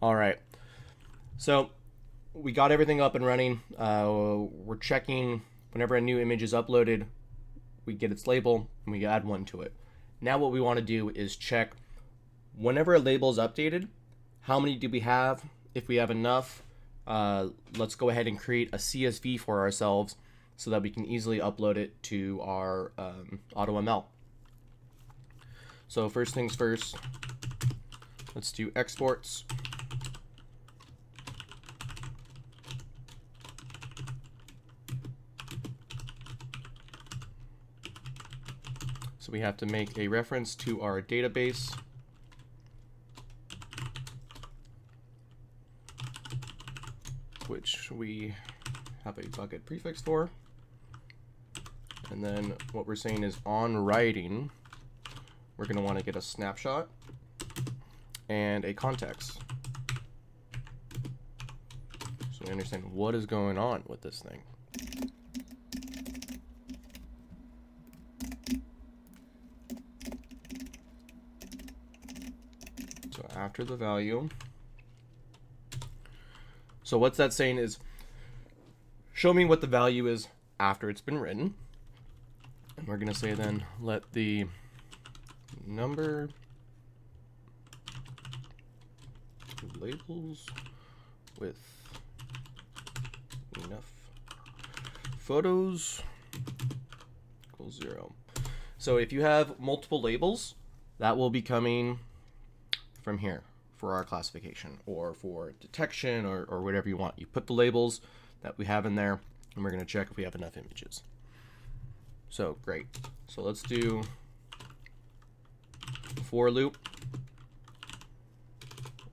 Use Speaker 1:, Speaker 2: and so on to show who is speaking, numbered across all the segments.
Speaker 1: All right. So we got everything up and running. We're checking whenever a new image is uploaded, we get its label and we add one to it. Now what we want to do is check whenever a label is updated, how many do we have? If we have enough, let's go ahead and create a CSV for ourselves so that we can easily upload it to our AutoML. So first things first, let's do exports. So we have to make a reference to our database. Which we have a bucket prefix for. And then what we're saying is on writing, we're going to want to get a snapshot and a context. So we understand what is going on with this thing. So after the value, so what's that saying is, show me what the value is after it's been written. And we're going to say then, let the number of labels with enough photos equals 0. So if you have multiple labels, that will be coming from here for our classification or for detection or whatever you want. You put the labels that we have in there, and we're going to check if we have enough images. So great. So let's do a for loop,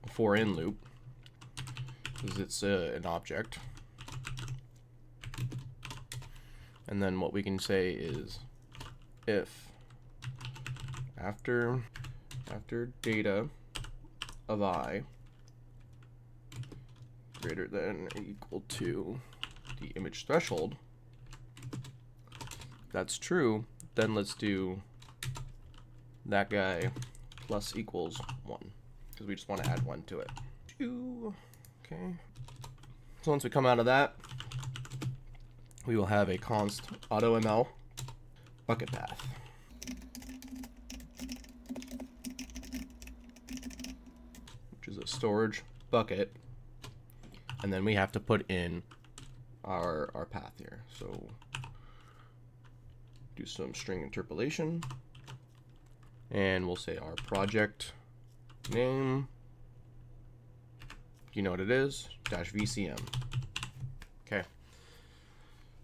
Speaker 1: a for in loop, because it's an object. And then what we can say is if after data of I greater than or equal to the image threshold, that's true, then let's do that guy plus equals 1, because we just want to add 1 to it. Okay. So once we come out of that, we will have a const AutoML bucket path. Which is a storage bucket. And then we have to put in our path here. So do some string interpolation, and we'll say our project name, you know what it is, -VCM. Okay,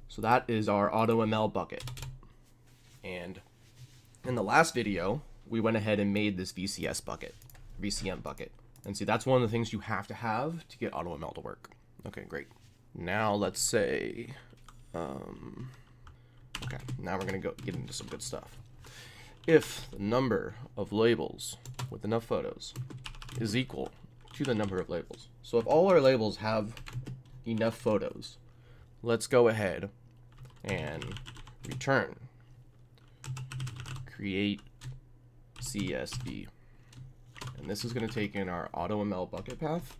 Speaker 1: so that is our AutoML bucket. And in the last video, we went ahead and made this VCM bucket. And see, that's one of the things you have to get AutoML to work. Okay, great. Now let's say, okay, now we're going to get into some good stuff. If the number of labels with enough photos is equal to the number of labels. So if all our labels have enough photos, let's go ahead and return create CSV. And this is going to take in our AutoML bucket path.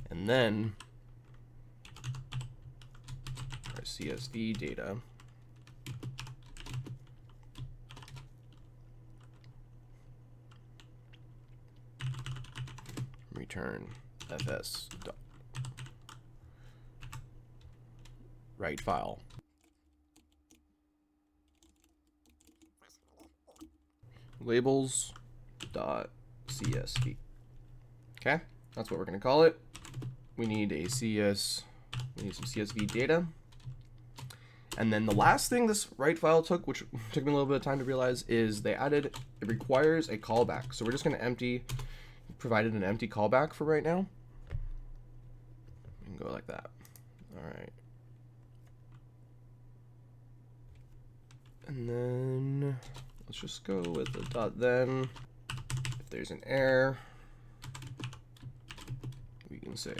Speaker 1: And then our CSV data return fs dot write file. Labels dot CSV. Okay, that's what we're going to call it. We need some CSV data. And then the last thing this write file took, which took me a little bit of time to realize, is it requires a callback. So we're just going to provided an empty callback for right now. And go like that. All right. And then let's just go with the dot then. If there's an error, we can say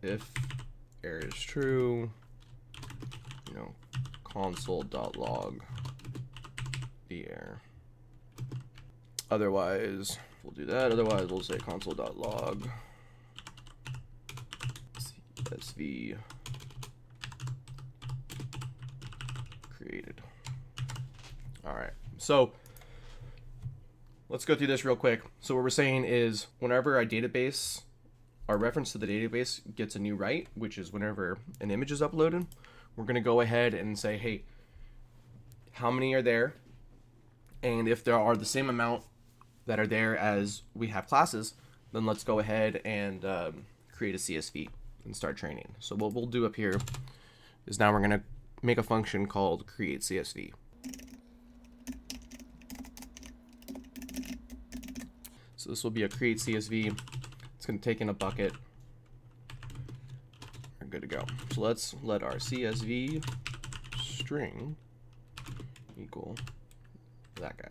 Speaker 1: if error is true, console.log the error. Otherwise, we'll do that. Otherwise, we'll say console.log CSV created. All right, so let's go through this real quick. So what we're saying is whenever our reference to the database gets a new write, which is whenever an image is uploaded, we're going to go ahead and say, hey, how many are there? And if there are the same amount that are there as we have classes, then let's go ahead and create a CSV and start training. So what we'll do up here is now we're going to make a function called create CSV. So this will be a create CSV. It's going to take in a bucket. We're good to go. So let's let our CSV string equal that guy.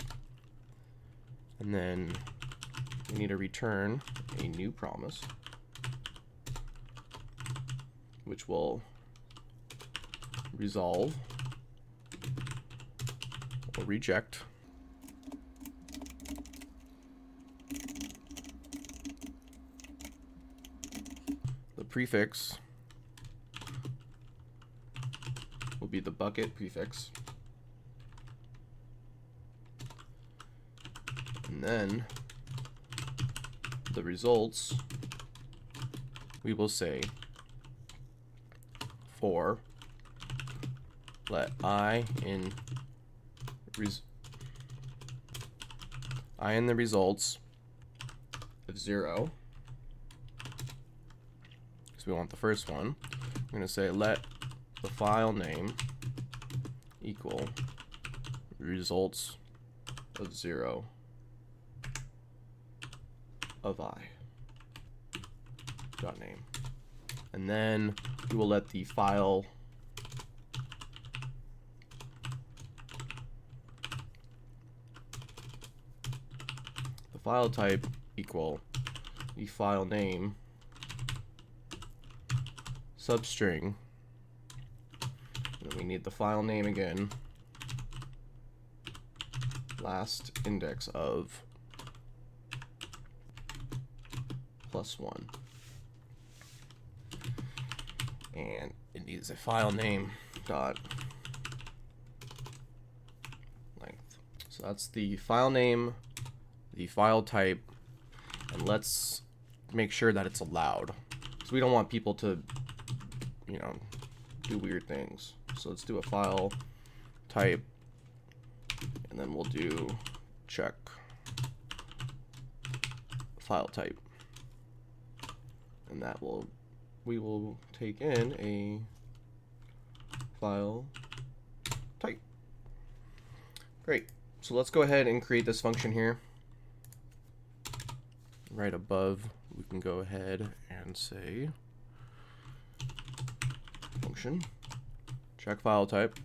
Speaker 1: And then we need to return a new promise, which will resolve or reject the prefix will be the bucket prefix. And then the results, we will say for let I in the results of 0, because we want the first one. We're going to say let the file name equal results of 0 of I dot name. And then we will let the file type equal the file name substring. And then we need the file name again, last index of +1, and it needs a file name dot length. So that's the file name, the file type, and let's make sure that it's allowed, because we don't want people to, you know, do weird things. So let's do a file type, and then we'll do check file type. And that we will take in a file type. Great. So let's go ahead and create this function here. Right above, we can go ahead and say function check file type.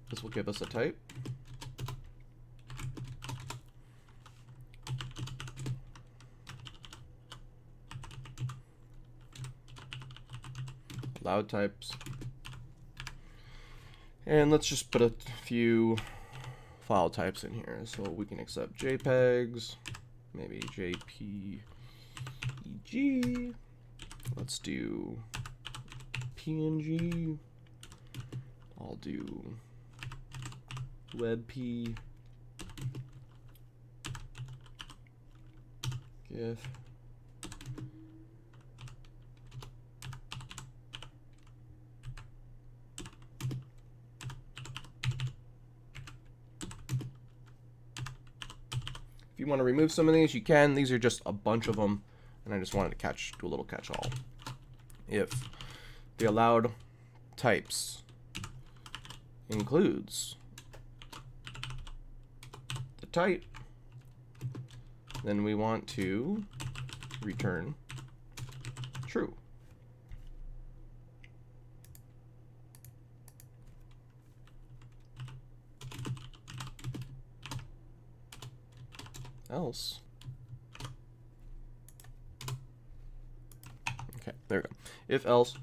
Speaker 1: This will give us a type. Allowed types, and let's just put a few file types in here. So we can accept JPEGs, maybe JPEG. Let's do PNG. I'll do WebP, GIF. If you want to remove some of these, you can. These are just a bunch of them, and I just wanted to do a little catch-all. If the allowed types includes the type, then we want to return true. Else, okay, there we go. If else,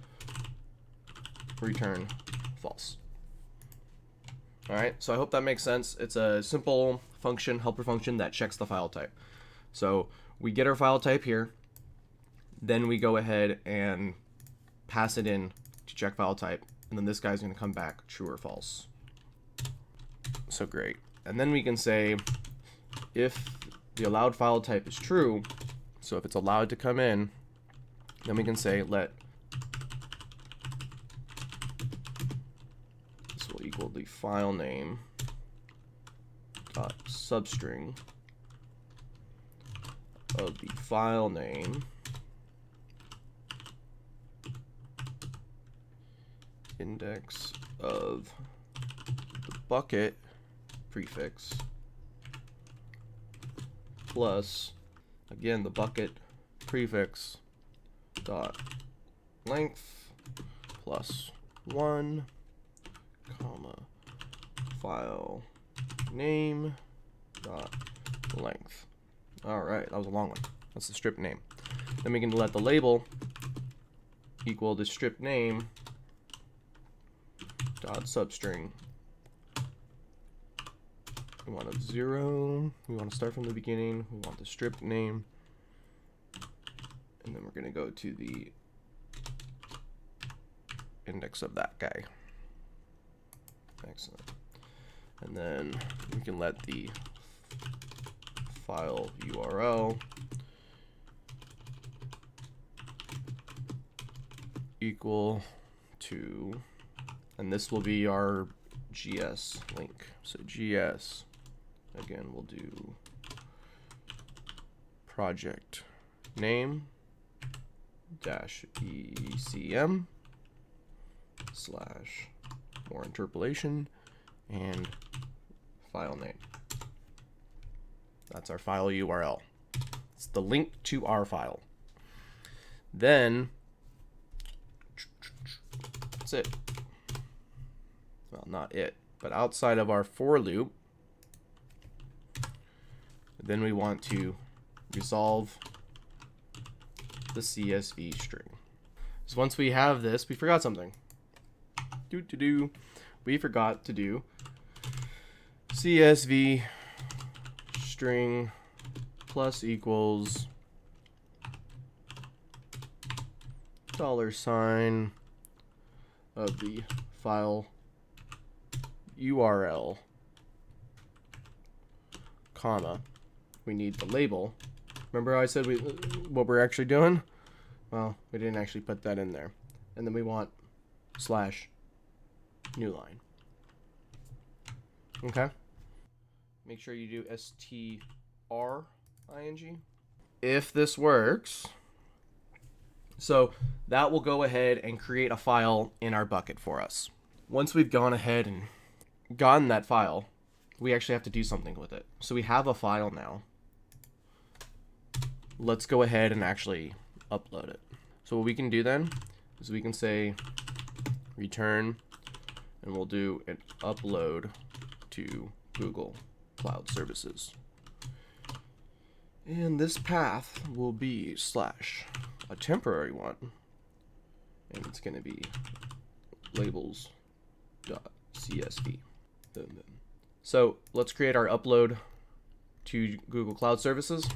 Speaker 1: return false. All right, so I hope that makes sense. It's a simple function, helper function that checks the file type. So we get our file type here, then we go ahead and pass it in to check file type, and then this guy's going to come back true or false. So great. And then we can say if the allowed file type is true, so if it's allowed to come in, then we can say let this will equal the file name dot substring of the file name index of the bucket prefix plus, again, the bucket prefix dot length plus 1 comma file name dot length. All right, that was a long one. That's the strip name. Then we can let the label equal the strip name dot substring. We want a 0. We want to start from the beginning. We want the strip name. And then we're going to go to the index of that guy. Excellent. And then we can let the file URL equal to, and this will be our GS link. So GS, again, we'll do project name dash ECM slash more interpolation and file name. That's our file URL. It's the link to our file. Then that's it. Well, not it, but outside of our for loop, then we want to resolve the CSV string. So once we have this, we forgot something. We forgot to do CSV string plus equals $sign of the file URL, comma, we need the label. Remember how I said what we're actually doing? Well, we didn't actually put that in there. And then we want slash new line. Okay? Make sure you do string. If this works, so that will go ahead and create a file in our bucket for us. Once we've gone ahead and gotten that file, we actually have to do something with it. So we have a file now. Let's go ahead and actually upload it. So what we can do then is we can say return, and we'll do an upload to Google Cloud Services. And this path will be slash a temporary one, and it's going to be labels.csv. So let's create our upload to Google Cloud Services.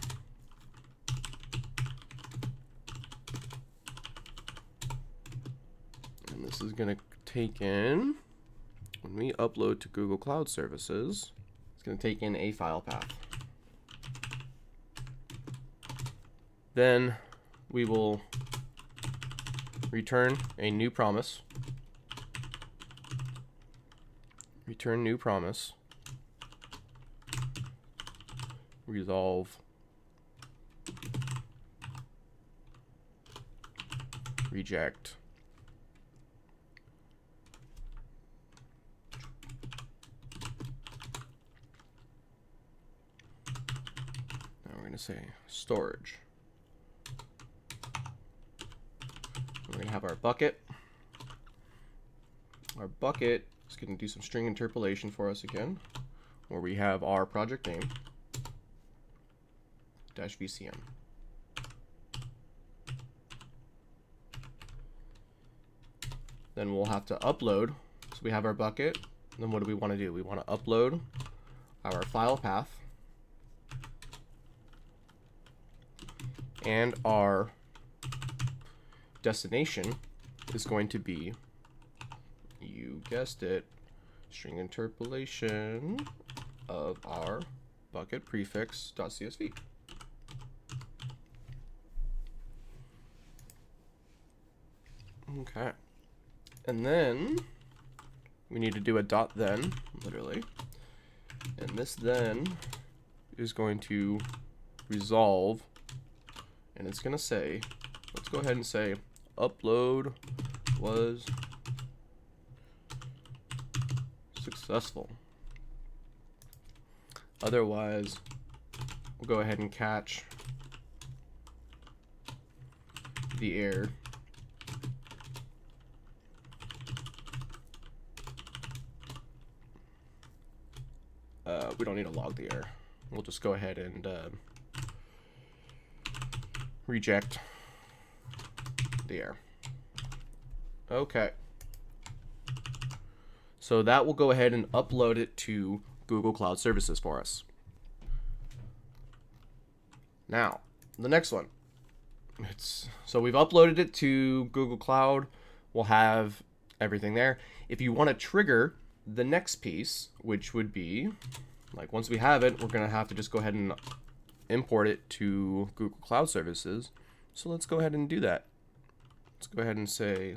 Speaker 1: And this is going to take in, when we upload to Google Cloud Services, it's going to take in a file path. Then we will return a new promise. Return new promise. Resolve. Reject. Now we're going to say storage. We're going to have our bucket. Our bucket is going to do some string interpolation for us again, where we have our project name dash VCM. Then we'll have to upload. So we have our bucket. Then what do we want to do? We want to upload our file path And our destination is going to be, you guessed it, string interpolation of our bucket prefix.csv. Okay. And then we need to do a dot then, literally. And this then is going to resolve, and it's going to say, let's go ahead and say upload was successful. Otherwise, we'll go ahead and catch the error. We don't need to log the error. We'll just go ahead and reject the error. Okay. So that will go ahead and upload it to Google Cloud Services for us. Now, the next one. So we've uploaded it to Google Cloud. We'll have everything there. If you want to trigger the next piece, which would be, like, once we have it, we're going to have to just go ahead and import it to Google Cloud Services. So let's go ahead and do that. Let's go ahead and say,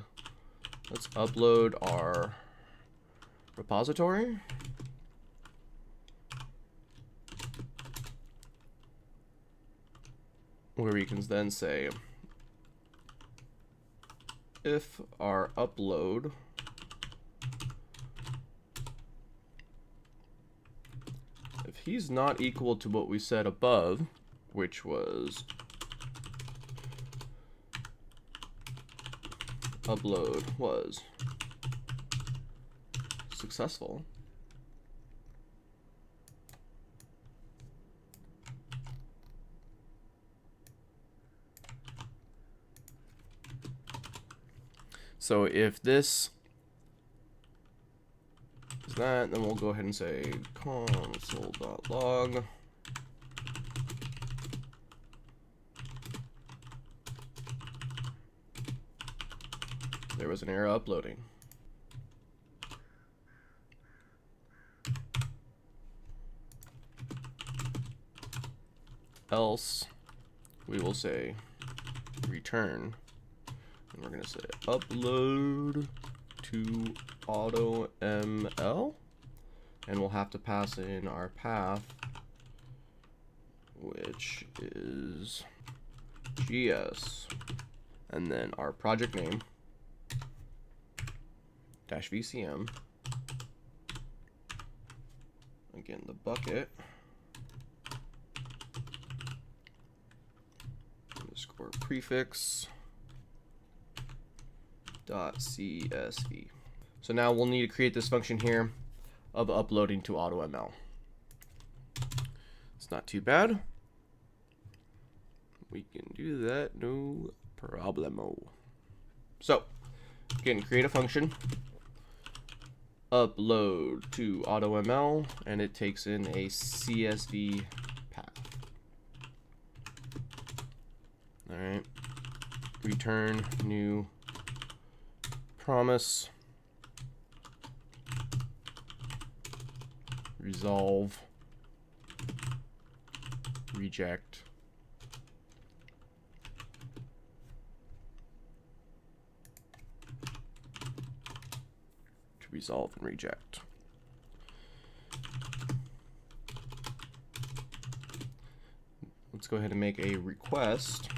Speaker 1: let's upload our repository. Where we can then say, if our upload if he's not equal to what we said above, which was upload was successful, so if this is that, then we'll go ahead and say console.log there was an error uploading. Else we will say return, and we're going to say upload to AutoML, and we'll have to pass in our path, which is GS, and then our project name -VCM, again the bucket underscore prefix .csv. So now we'll need to create this function here of uploading to AutoML. It's not too bad. We can do that, no problemo. So again, create a function, upload to AutoML, and it takes in a CSV path. All right, return new promise, resolve, reject, to resolve and reject. Let's go ahead and make a request.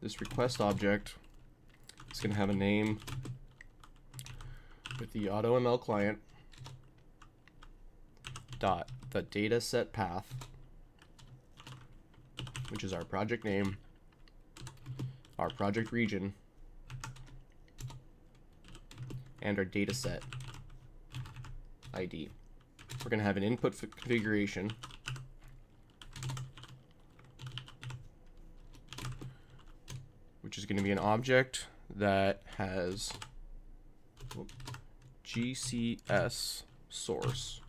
Speaker 1: This request object is going to have a name with the AutoML client dot the dataset path, which is our project name, our project region, and our dataset ID. We're going to have an input configuration, which is going to be an object that has GCS source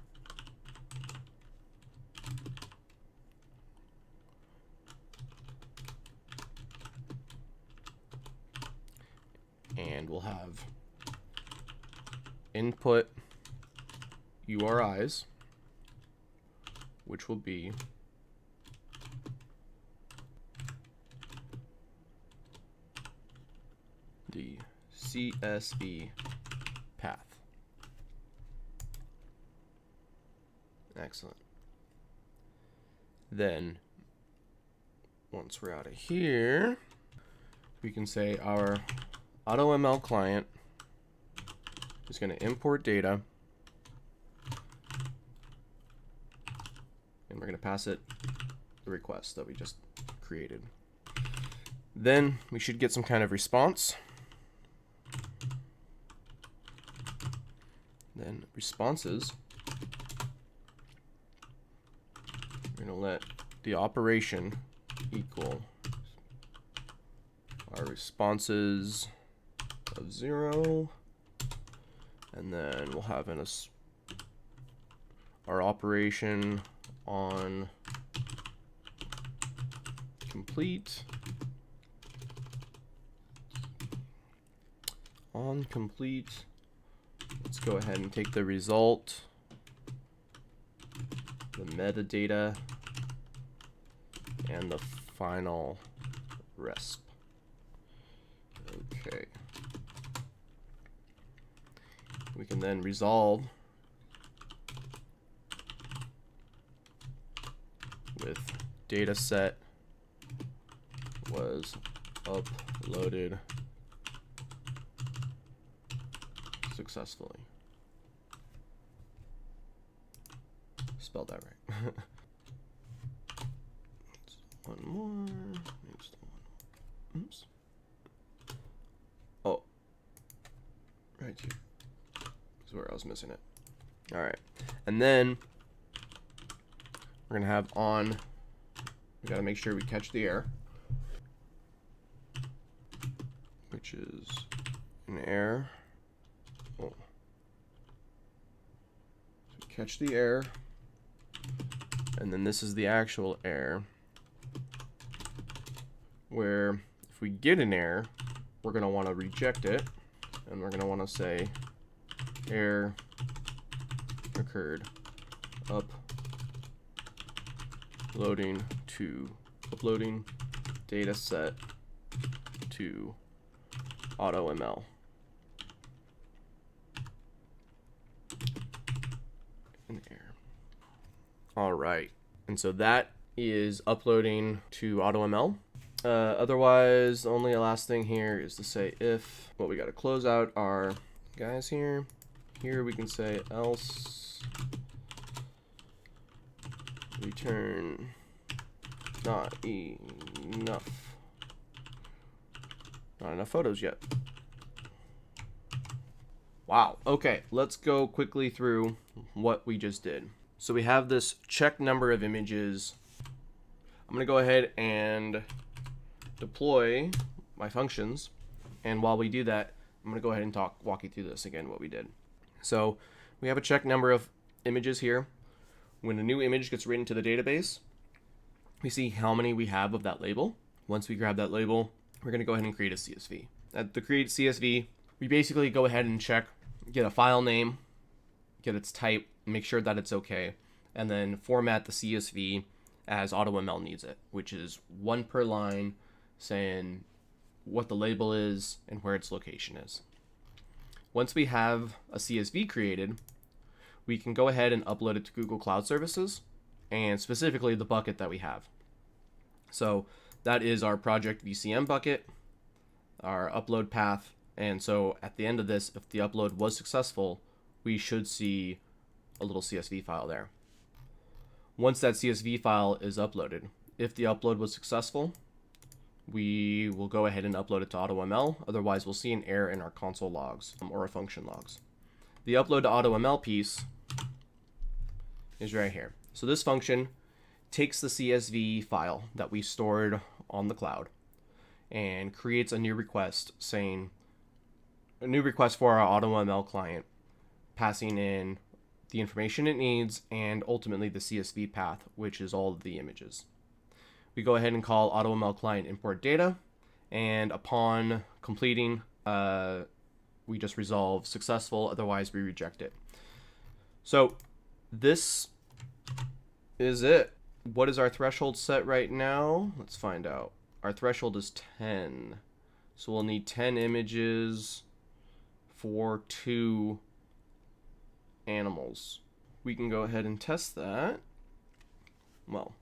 Speaker 1: and we'll have input URIs, which will be the CSV path. Excellent. Then once we're out of here, we can say our AutoML client is going to import data, and we're going to pass it the request that we just created. Then we should get some kind of response. Then responses, we're going to let the operation equal our responses of 0, and then we'll have in our operation on complete, let's go ahead and take the result, the metadata, and the final resp. Okay. We can then resolve with data set was uploaded successfully. Spelled that right. One more. Oops. Oh. Right here is where I was missing it. Alright. And then we're going to have on, we got to make sure we catch the error, which is an error. Oh. So catch the error. And then this is the actual error, where if we get an error, we're going to want to reject it, and we're going to want to say error occurred uploading data set to AutoML. An error. All right, and so that is uploading to AutoML. Otherwise, the only last thing here is to say if, well, we got to close out our guys here. Here we can say else return not enough photos yet. Wow. Okay, let's go quickly through what we just did. So we have this check number of images. I'm going to go ahead and deploy my functions, and while we do that, I'm going to go ahead and walk you through this again, what we did. So we have a check number of images here. When a new image gets written to the database, we see how many we have of that label. Once we grab that label, we're going to go ahead and create a CSV. At the create CSV, we basically go ahead and check, get a file name, get its type, make sure that it's okay, and then format the CSV as AutoML needs it, which is 1 per line saying what the label is and where its location is. Once we have a CSV created, we can go ahead and upload it to Google Cloud Services, and specifically the bucket that we have. So that is our project VCM bucket, our upload path, and so at the end of this, if the upload was successful, we should see a little CSV file there. Once that CSV file is uploaded, if the upload was successful, we will go ahead and upload it to AutoML. Otherwise, we'll see an error in our console logs or our function logs. The upload to AutoML piece is right here. So this function takes the CSV file that we stored on the cloud and creates a new request saying a new request for our AutoML client, passing in the information it needs and ultimately the CSV path, which is all of the images. We go ahead and call AutoML client import data, and upon completing we just resolve successful, otherwise we reject it. So this is it. What is our threshold set right now? Let's find out. Our threshold is 10. So we'll need 10 images for 2 animals. We can go ahead and test that. Well,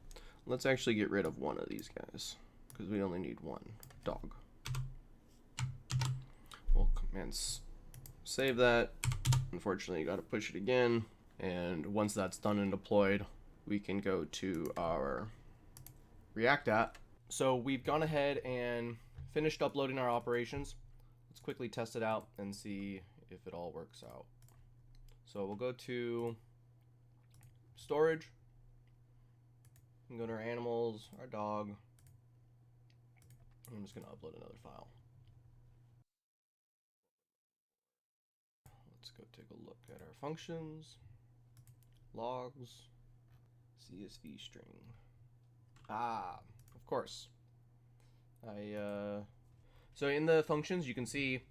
Speaker 1: let's actually get rid of one of these guys because we only need one dog. We'll command save that. Unfortunately, you got to push it again. And once that's done and deployed, we can go to our React app. So we've gone ahead and finished uploading our operations. Let's quickly test it out and see if it all works out. So we'll go to storage. We can go to our animals, our dog. I'm just going to upload another file. Let's go take a look at our functions, logs, CSV string. Of course. So in the functions, you can see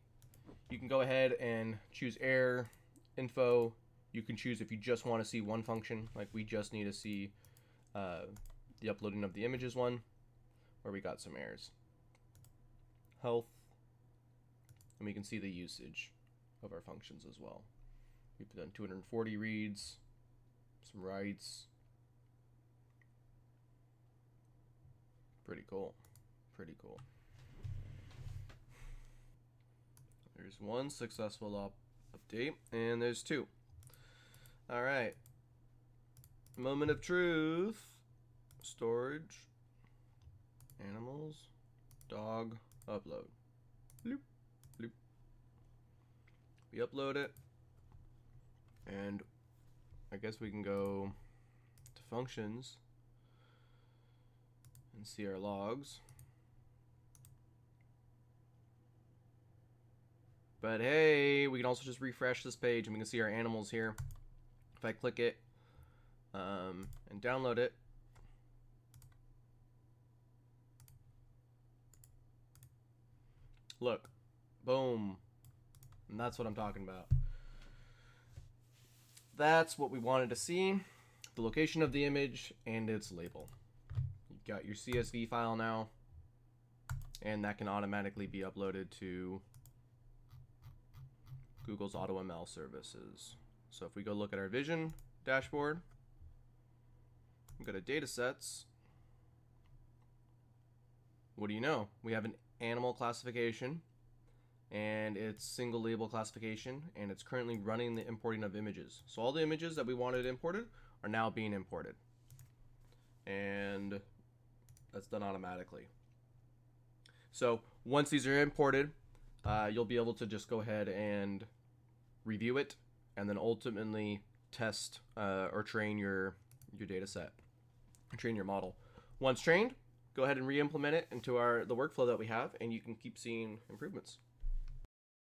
Speaker 1: you can go ahead and choose error, info. You can choose if you just want to see one function, like we just need to see the uploading of the images one, where we got some errors. Health, and we can see the usage of our functions as well. We've done 240 reads, some writes. Pretty cool. Pretty cool. There's one successful update, and there's 2. All right. Moment of truth. Storage. Animals. Dog. Upload. Bloop. Bloop. We upload it. And I guess we can go to functions and see our logs. But hey, we can also just refresh this page and we can see our animals here. If I click it and download it, look, boom. And that's what I'm talking about. That's what we wanted to see. The location of the image and its label. You've got your CSV file now, and that can automatically be uploaded to Google's AutoML services. So if we go look at our vision dashboard, we go to data sets. What do you know? We have an animal classification, and it's single label classification, and it's currently running the importing of images. So all the images that we wanted imported are now being imported, and that's done automatically. So once these are imported, you'll be able to just go ahead and review it, and then ultimately test or train your data set, train your model. Once trained, go ahead and re-implement it into the workflow that we have, and you can keep seeing improvements.